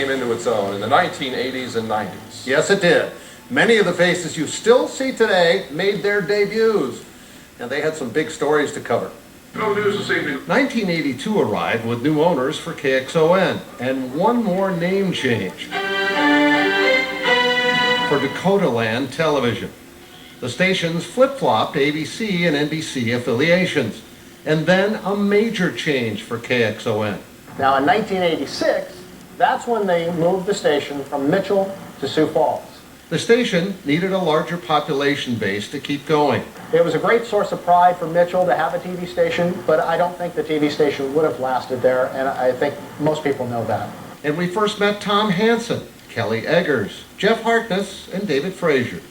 came into its own in the 1980s and 90s. Yes, it did. Many of the faces you still see today made their debuts, and they had some big stories to cover. No news this evening. 1982 arrived with new owners for KXON, and one more name change for Dakota Land Television. The stations flip-flopped ABC and NBC affiliations, and then a major change for KXON. Now in 1986, that's when they moved the station from Mitchell to Sioux Falls. The station needed a larger population base to keep going. It was a great source of pride for Mitchell to have a TV station, but I don't think the TV station would have lasted there, and I think most people know that. And we first met Tom Hansen, Kelly Eggers, Jeff Harkness, and David Frazier.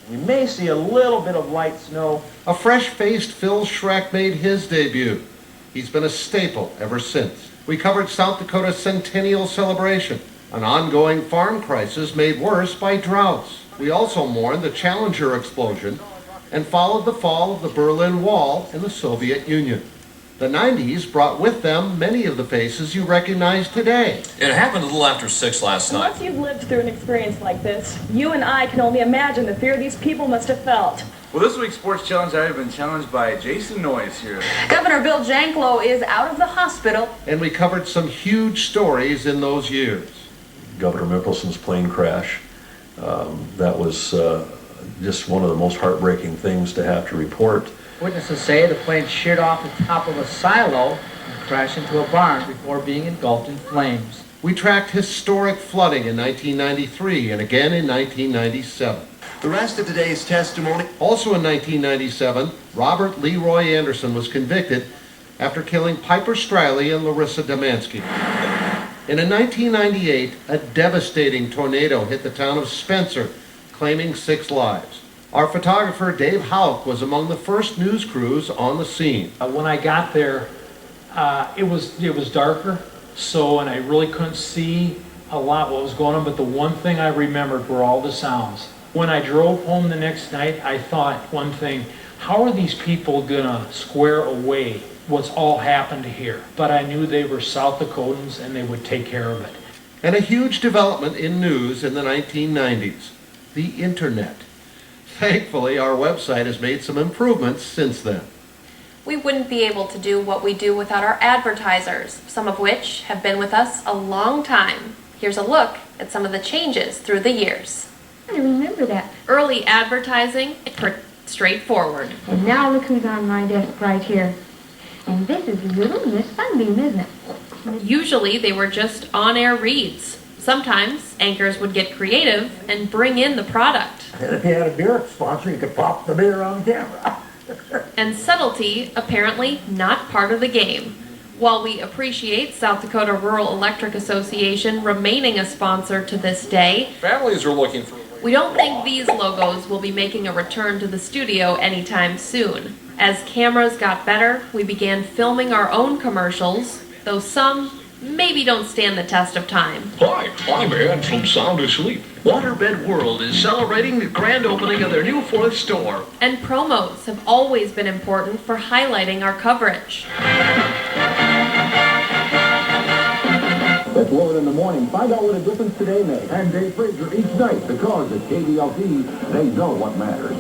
We may see a little bit of light snow. A fresh-faced Phil Schreck made his debut. He's been a staple ever since. We covered South Dakota's centennial celebration, an ongoing farm crisis made worse by droughts. We also mourned the Challenger explosion and followed the fall of the Berlin Wall in the Soviet Union. The 90s brought with them many of the faces you recognize today. It happened a little after 6 last night. Once you've lived through an experience like this, you and I can only imagine the fear these people must have felt. Well, this week's sports challenge, I have been challenged by Jason Noyes here. Governor Bill Janklow is out of the hospital. And we covered some huge stories in those years. Governor Mickelson's plane crash. That was just one of the most heartbreaking things to have to report. Witnesses say the plane sheared off the top of a silo and crashed into a barn before being engulfed in flames. We tracked historic flooding in 1993 and again in 1997. The rest of today's testimony. Also in 1997, Robert Leroy Anderson was convicted after killing Piper Striley and Larissa Demansky. And in 1998, a devastating tornado hit the town of Spencer, claiming 6 lives. Our photographer, Dave Houck, was among the first news crews on the scene. When I got there, it was darker, and I really couldn't see a lot what was going on, but the one thing I remembered were all the sounds. When I drove home the next night, I thought one thing, how are these people gonna square away what's all happened here? But I knew they were South Dakotans and they would take care of it. And a huge development in news in the 1990s, the internet. Thankfully, our website has made some improvements since then. We wouldn't be able to do what we do without our advertisers, some of which have been with us a long time. Here's a look at some of the changes through the years. I remember that. Early advertising, straightforward. And now look who's on my desk right here. And this is Little Miss Sunbeam, isn't it? Usually they were just on-air reads. Sometimes anchors would get creative and bring in the product. And if you had a beer sponsor, you could pop the beer on camera. And subtlety, apparently not part of the game. While we appreciate South Dakota Rural Electric Association remaining a sponsor to this day, families are looking for. We don't think these logos will be making a return to the studio anytime soon. As cameras got better, we began filming our own commercials, though some maybe don't stand the test of time. Hi, I'm Ed from Sound Asleep. Waterbed World is celebrating the grand opening of their new 4th store. And promos have always been important for highlighting our coverage. Let's roll it in the morning. Find out what a difference today makes. And Dave Frazier each night, because at KDLT, they know what matters.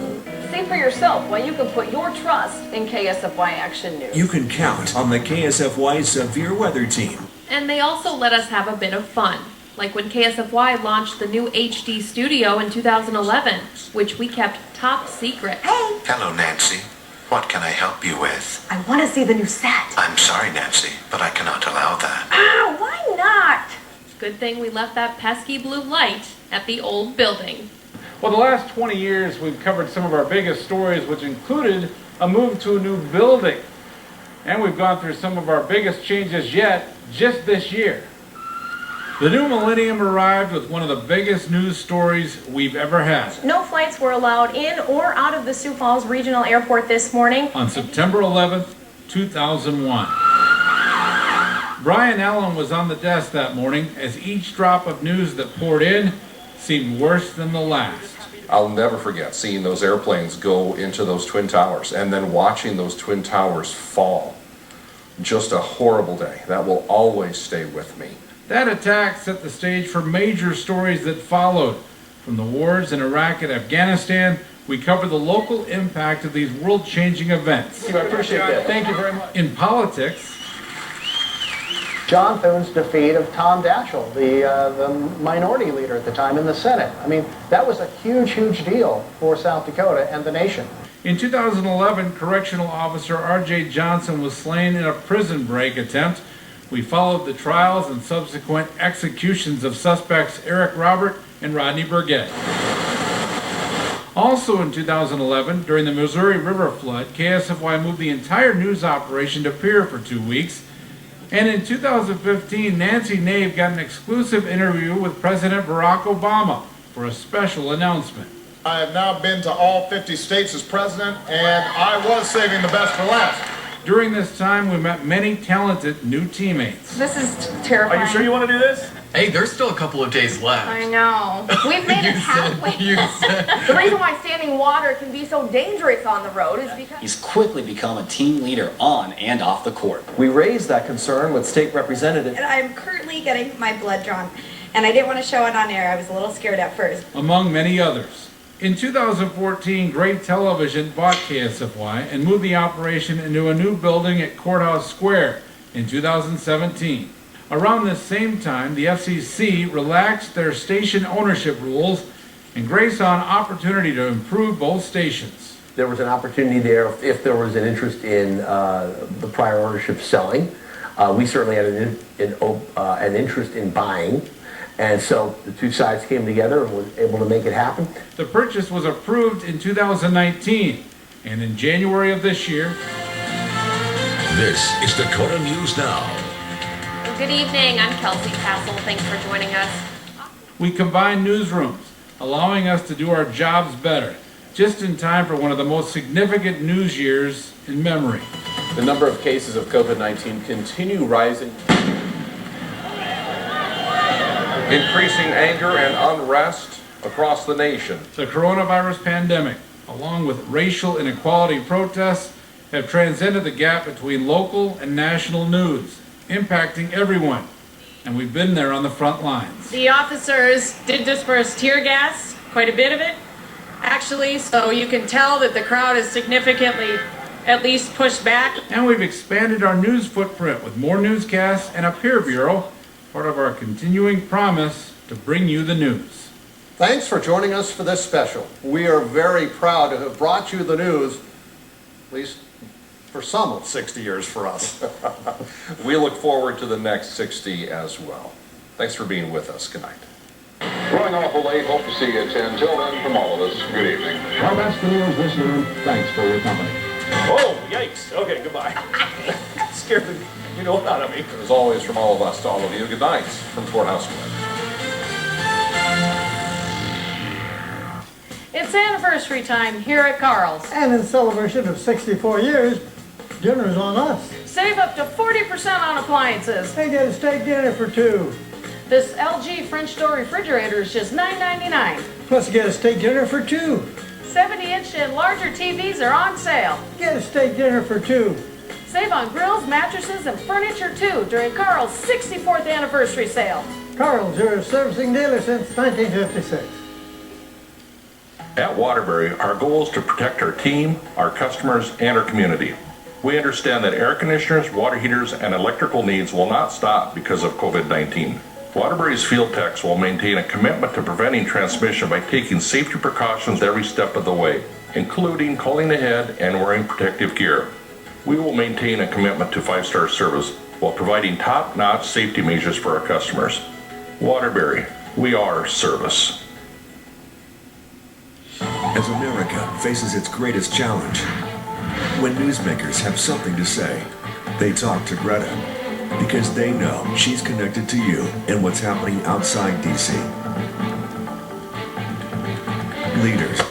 See for yourself why you can put your trust in KSFY Action News. You can count on the KSFY Severe Weather Team. And they also let us have a bit of fun, like when KSFY launched the new HD studio in 2011, which we kept top secret. Hey! Hello, Nancy. What can I help you with? I want to see the new set. I'm sorry, Nancy, but I cannot allow that. Ah, why not? Good thing we left that pesky blue light at the old building. Well, the last 20 years, we've covered some of our biggest stories, which included a move to a new building. And we've gone through some of our biggest changes yet, just this year. The new millennium arrived with one of the biggest news stories we've ever had. No flights were allowed in or out of the Sioux Falls Regional Airport this morning. On September 11th, 2001. Brian Allen was on the desk that morning as each drop of news that poured in seemed worse than the last. I'll never forget seeing those airplanes go into those Twin Towers and then watching those Twin Towers fall. Just a horrible day. That will always stay with me. That attack set the stage for major stories that followed. From the wars in Iraq and Afghanistan, we cover the local impact of these world-changing events. I appreciate that. Thank you very much. In politics, John Thune's defeat of Tom Daschle, the minority leader at the time in the Senate. I mean, that was a huge, huge deal for South Dakota and the nation. in 2011, correctional officer R.J. Johnson was slain in a prison break attempt. We followed the trials and subsequent executions of suspects Eric Robert and Rodney Burgett. Also in 2011, during the Missouri River flood, KSFY moved the entire news operation to Pierre for 2 weeks. And in 2015, Nancy Nave got an exclusive interview with President Barack Obama for a special announcement. I have now been to all 50 states as president, and I was saving the best for last. During this time, we met many talented new teammates. This is terrifying. Are you sure you want to do this? Hey, there's still a couple of days left. I know. We've made it halfway. The reason why standing water can be so dangerous on the road is because he's quickly become a team leader on and off the court. We raised that concern with state representatives. And I'm currently getting my blood drawn, and I didn't want to show it on air. I was a little scared at first. Among many others. In 2014, Great Television bought KSFY and moved the operation into a new building at Courthouse Square in 2017. Around this same time, the FCC relaxed their station ownership rules, and Gray saw an opportunity to improve both stations. There was an opportunity there if there was an interest in the prior ownership selling. We certainly had an interest in buying. And so the two sides came together and were able to make it happen. The purchase was approved in 2019, and in January of this year. This is Dakota News Now. Good evening, I'm Kelsey Castle. Thanks for joining us. We combined newsrooms, allowing us to do our jobs better, just in time for one of the most significant news years in memory. The number of cases of COVID-19 continue rising. Increasing anger and unrest across the nation. The coronavirus pandemic, along with racial inequality protests, have transcended the gap between local and national news, impacting everyone. And we've been there on the front lines. The officers did disperse tear gas, quite a bit of it, actually, so you can tell that the crowd is significantly at least pushed back. And we've expanded our news footprint with more newscasts and a peer bureau, part of our continuing promise to bring you the news. Thanks for joining us for this special. We are very proud to have brought you the news, at least for some of 60 years for us. We look forward to the next 60 as well. Thanks for being with us. Good night. Running awful late. Hope to see you at 10. Till then, from all of us, good evening. Well, that's the news this noon. Thanks for your company. Oh, yikes. Okay, goodbye. Scared the out of me. As always, from all of us to all of you, good night from Courthouse Square. It's anniversary time here at Carl's. And in celebration of 64 years, dinner's on us. Save up to 40% on appliances. Hey, get a steak dinner for two. This LG French door refrigerator is just $9.99. Plus get a steak dinner for two. 70-inch and larger TVs are on sale. Get a steak dinner for two. Save on grills, mattresses, and furniture too during Carl's 64th anniversary sale. Carl's, your servicing dealer since 1956. At Waterbury, our goal is to protect our team, our customers, and our community. We understand that air conditioners, water heaters, and electrical needs will not stop because of COVID-19. Waterbury's field techs will maintain a commitment to preventing transmission by taking safety precautions every step of the way, including calling ahead and wearing protective gear. We will maintain a commitment to 5-star service while providing top-notch safety measures for our customers. Waterbury, we are service. As America faces its greatest challenge, when newsmakers have something to say, they talk to Greta because they know she's connected to you and what's happening outside D.C. Leaders